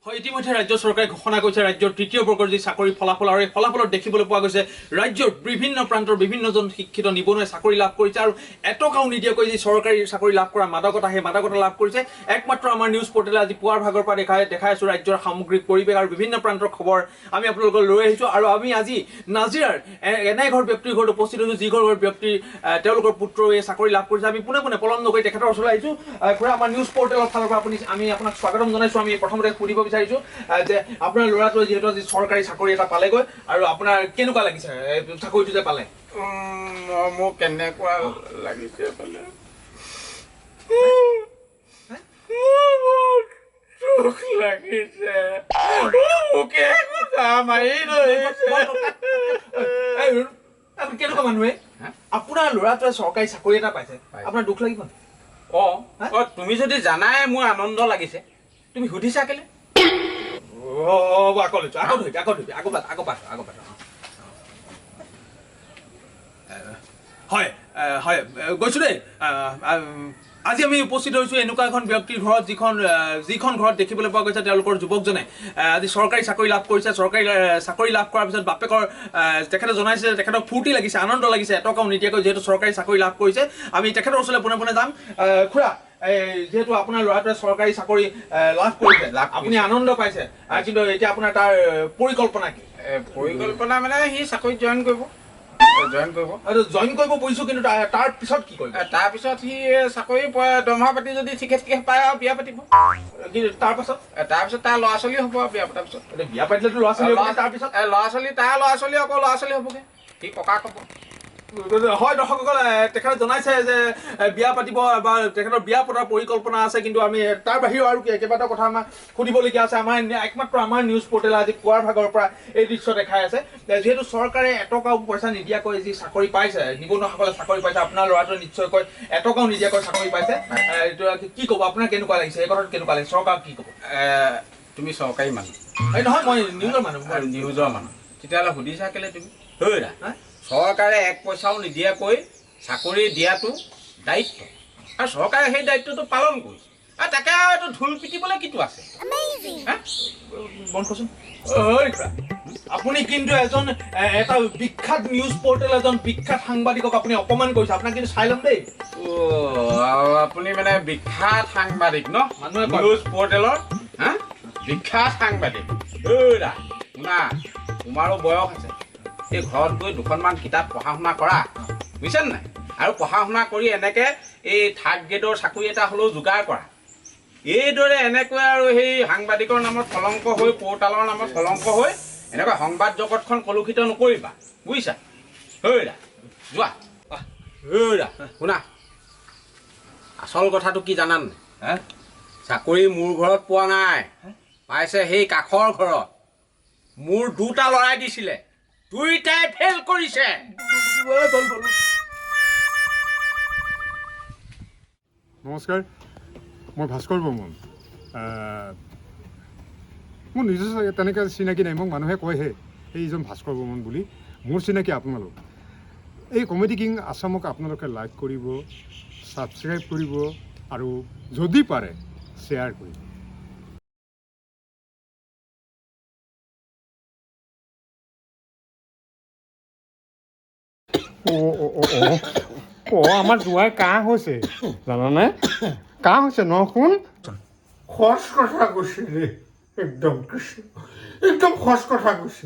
ইতিমধ্যে ৰাজ্য চৰকাৰে ঘোষণা কৰিছে ৰাজ্যৰ তৃতীয় বৰ্গৰ যি চাকৰি ফলাফল আৰু এই ফলাফলত দেখিবলৈ পোৱা গৈছে ৰাজ্যৰ বিভিন্ন প্ৰান্তৰ বিভিন্নজন শিক্ষিত নিবনুৱাই চাকৰি লাভ কৰিছে আৰু এটকাও নিদিয়াকৈ যি চৰকাৰী চাকৰি লাভ কৰা মাদকতা সেই মাদকতা লাভ কৰিছে একমাত্ৰ আমাৰ নিউজ পৰ্টেলে আজি পুৱাৰ ভাগৰ পৰা দেখাই আছো ৰাজ্যৰ সামগ্ৰিক পৰিৱেশ আৰু বিভিন্ন প্ৰান্তৰ খবৰ আমি আপোনালোকক লৈ আহিছো আৰু আমি আজি নাজিৰাৰ এনে ঘৰ ব্যক্তিৰ ঘৰত উপস্থিত হৈছো যি ঘৰ ব্যক্তি তেওঁলোকৰ পুত্ৰই চাকৰি লাভ কৰিছে আমি পোনে পোনে পলম নকৰি তেখেতৰ ওচৰলৈ আহিছো খুৰা আমাৰ নিউজ পৰ্টেলৰ ফালৰ পৰা আমি আপোনাক স্বাগতম জনাইছো আমি প্ৰথমতে সুধিব বিচাৰিছো যে আপোনাৰ ল'ৰাটোৱে যিহেতু আজি চৰকাৰী চাকৰি এটা পালেগৈ আৰু আপোনাৰ কেনেকুৱা লাগিছে চাকৰিটো যে পালে মোৰ কেনেকুৱা লাগিছে পালে দুখ লাগিছে মোকে মাৰি কেনেকুৱা মানুহে আপোনাৰ ল'ৰাটোৱে চৰকাৰী চাকৰি এটা পাইছে আপোনাৰ দুখ লাগিব তুমি যদি জানাই মোৰ আনন্দ লাগিছে তুমি সুধিছা কেলে হয় হয় গৈছো দেই আজি আমি উপস্থিত হৈছো এনেকুৱা এখন ব্যক্তিৰ ঘৰত যিখন ঘৰত দেখিবলৈ পোৱা গৈছে তেওঁলোকৰ যুৱকজনে আজি চৰকাৰী চাকৰি লাভ কৰিছে চৰকাৰী চাকৰি লাভ কৰাৰ পিছত বাপেকৰ তেখেতে জনাইছে তেখেতক ফূৰ্তি লাগিছে আনন্দ লাগিছে এটকাও নিদিয়াকৈ যিহেতু চৰকাৰী চাকৰি লাভ কৰিছে আমি তেখেতৰ ওচৰলৈ পোনে পোনে যাম খুৰা যেহেতু আপোনাৰ ল'ৰাটোৱে চৰকাৰী চাকৰি লাভ কৰিছে আপুনি আনন্দ পাইছে কিন্তু এতিয়া আপোনাৰ তাৰ পৰিকল্পনা কি পৰিকল্পনা মানে সি চাকৰিত জইন কৰিব বুজিছো কিন্তু তাৰ পিছত কি কৰিব তাৰপিছত সি চাকৰি দৰমহা পাতি যদি ঠিকে পায় আৰু বিয়া পাতিব তাৰপিছত তাৰ ল'ৰা ছোৱালী হ'ব বিয়া পতাৰ পিছত বিয়া পাতিলেতো ল'ৰা ছোৱালী তাৰপিছত তাৰ ল'ৰা ছোৱালী আকৌ ল'ৰা ছোৱালী হ'বগে সি ককাক হ'ব হয় দৰ্শকসকল তেখেতে জনাইছে যে বিয়া পাতিব বা তেখেতৰ বিয়া পতাৰ পৰিকল্পনা আছে কিন্তু আমি তাৰ বাহিৰেও আৰু কেইবাটাও কথা আমাৰ সুধিবলগীয়া আছে একমাত্ৰ আমাৰ নিউজ পৰ্টেলে আজি পুৱাৰ ভাগৰ পৰা এই দৃশ্য দেখাই আছে যিহেতু চৰকাৰে এটকাও পইচা নিদিয়াকৈ যি চাকৰি পাইছে নিবনুৱাসকলে চাকৰি পাইছে আপোনাৰ ল'ৰাটোৱে নিশ্চয়কৈ এটকাও নিদিয়াকৈ চাকৰি পাইছে কি ক'ব আপোনাৰ কেনেকুৱা লাগিছে এই কথাটো কেনেকুৱা লাগিছে চৰকাৰক কি ক'ব তুমি চৰকাৰী মানুহ নহয় মই নিউজৰ মানুহ তেতিয়াহ'লে সুধিছা কেলে তুমি চৰকাৰে এক পইচাও নিদিয়াকৈ চাকৰি দিয়াটো দায়িত্ব আৰু চৰকাৰে সেই দায়িত্বটো পালন কৰিছে আৰু তাকে আৰু এইটো ঢোল পিটিবলৈ কিটো আছে আপুনি কিন্তু এটা বিখ্যাত নিউজ পৰ্টেল এজন বিখ্যাত সাংবাদিকক আপুনি অপমান কৰিছে আপোনাক কিন্তু চাই ল'ম দেই আপুনি মানে বিখ্যাত সাংবাদিক ন নিউজ পৰ্টেলৰ বিখ্যাত সাংবাদিক শুনা তোমাৰো বয়স আছে এই ঘৰত গৈ দুখনমান কিতাপ পঢ়া শুনা কৰা বুজিছে নাই আৰু পঢ়া শুনা কৰি এনেকৈ এই থাৰ্ড গ্ৰেডৰ চাকৰি এটা হ'লেও যোগাৰ কৰা এইদৰে এনেকৈ আৰু সেই সাংবাদিকৰ নামত কলংক হৈ পৰ্টালৰ নামত কলংক হৈ এনেকৈ সংবাদ জগতখন কলুষিত নকৰিবা বুজিছা যোৱা শুনা আচল কথাটো কি জানানে চাকৰি মোৰ ঘৰত পোৱা নাই পাইছে সেই কাষৰ ঘৰত মোৰ দুটা ল'ৰাই দিছিলে দুইটাই ফেল কৰিছে নমস্কাৰ মই ভাস্কৰ বৰ্মন মোৰ নিজৰ তেনেকৈ চিনাকি নাই মোক মানুহে কয়হে এইজন ভাস্কৰ বৰ্মন বুলি মোৰ চিনাকি আপোনালোক এই কমেডি কিং আছামক আপোনালোকে লাইক কৰিব ছাবস্ক্ৰাইব কৰিব আৰু যদি পাৰে শ্বেয়াৰ কৰিব আমাৰ জোঁৱাই কাহ হৈছে জানানে কাহ হৈছে ন শুন সঁচ কথা কৈছে ৰে একদম সঁচ কথা কৈছে